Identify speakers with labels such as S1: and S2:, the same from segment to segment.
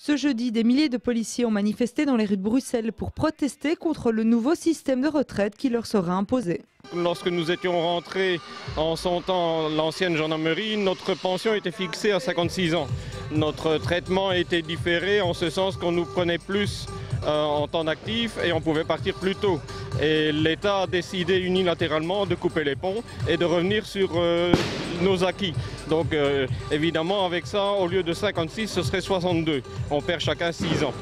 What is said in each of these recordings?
S1: Ce jeudi, des milliers de policiers ont manifesté dans les rues de Bruxelles pour protester contre le nouveau système de retraite qui leur sera imposé.
S2: Lorsque nous étions rentrés en son temps l'ancienne gendarmerie, notre pension était fixée à 56 ans. Notre traitement était différé en ce sens qu'on nous prenait plus en temps d'actif et on pouvait partir plus tôt. Et l'État a décidé unilatéralement de couper les ponts et de revenir sur nos acquis. Donc évidemment avec ça, au lieu de 56, ce serait 62. On perd chacun 6 ans.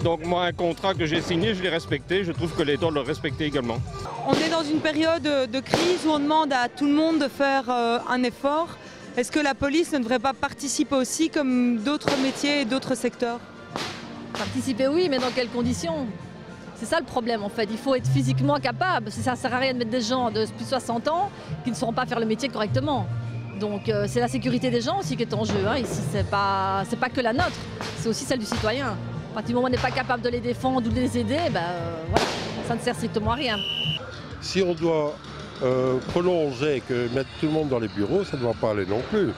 S2: Donc moi, un contrat que j'ai signé, je l'ai respecté. Je trouve que l'État doit le respecter également.
S1: On est dans une période de crise où on demande à tout le monde de faire un effort. Est-ce que la police ne devrait pas participer aussi comme d'autres métiers et d'autres secteurs ?
S3: Participer oui, mais dans quelles conditions? C'est ça le problème en fait, il faut être physiquement capable. Ça ne sert à rien de mettre des gens de plus de 60 ans qui ne sauront pas faire le métier correctement. Donc c'est la sécurité des gens aussi qui est en jeu. Ici, c'est pas que la nôtre, c'est aussi celle du citoyen. À partir du moment où on n'est pas capable de les défendre ou de les aider, voilà, ça ne sert strictement à rien.
S4: Si on doit prolonger, mettre tout le monde dans les bureaux, ça ne doit pas aller non plus.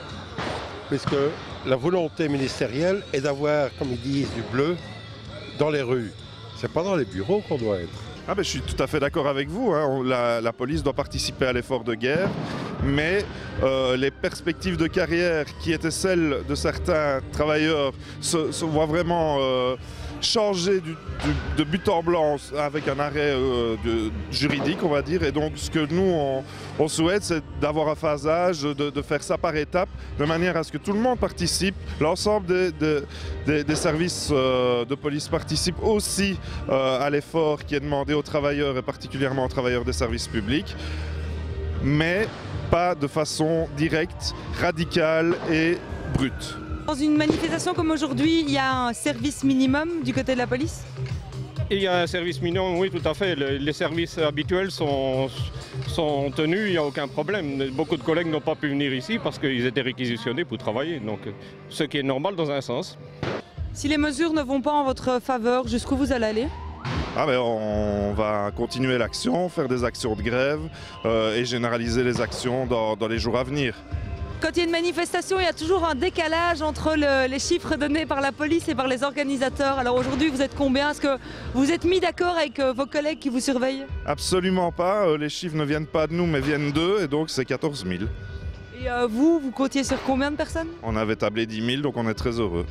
S4: Puisque la volonté ministérielle est d'avoir, comme ils disent, du bleu dans les rues. C'est pas dans les bureaux qu'on doit être.
S5: Je suis tout à fait d'accord avec vous. La police doit participer à l'effort de guerre, mais les perspectives de carrière qui étaient celles de certains travailleurs se voient vraiment changer de but en blanc avec un arrêt juridique, on va dire. Et donc ce que nous on souhaite, c'est d'avoir un phasage, de faire ça par étapes, de manière à ce que tout le monde participe, l'ensemble des services de police participent aussi à l'effort qui est demandé aux travailleurs et particulièrement aux travailleurs des services publics, mais pas de façon directe, radicale et brute.
S1: Dans une manifestation comme aujourd'hui, il y a un service minimum du côté de la police ?
S2: Il y a un service minimum, oui, tout à fait. Les services habituels sont tenus, il n'y a aucun problème. Beaucoup de collègues n'ont pas pu venir ici parce qu'ils étaient réquisitionnés pour travailler, donc ce qui est normal dans un sens.
S1: Si les mesures ne vont pas en votre faveur, jusqu'où vous allez aller ?
S5: On va continuer l'action, faire des actions de grève et généraliser les actions dans les jours à venir.
S1: Quand il y a une manifestation, il y a toujours un décalage entre les chiffres donnés par la police et par les organisateurs. Alors aujourd'hui, vous êtes combien? Est-ce que vous êtes mis d'accord avec vos collègues qui vous surveillent?
S5: Absolument pas. Les chiffres ne viennent pas de nous, mais viennent d'eux, et donc c'est 14 000.
S1: Et vous comptiez sur combien de personnes?
S5: On avait tablé 10 000, donc on est très heureux.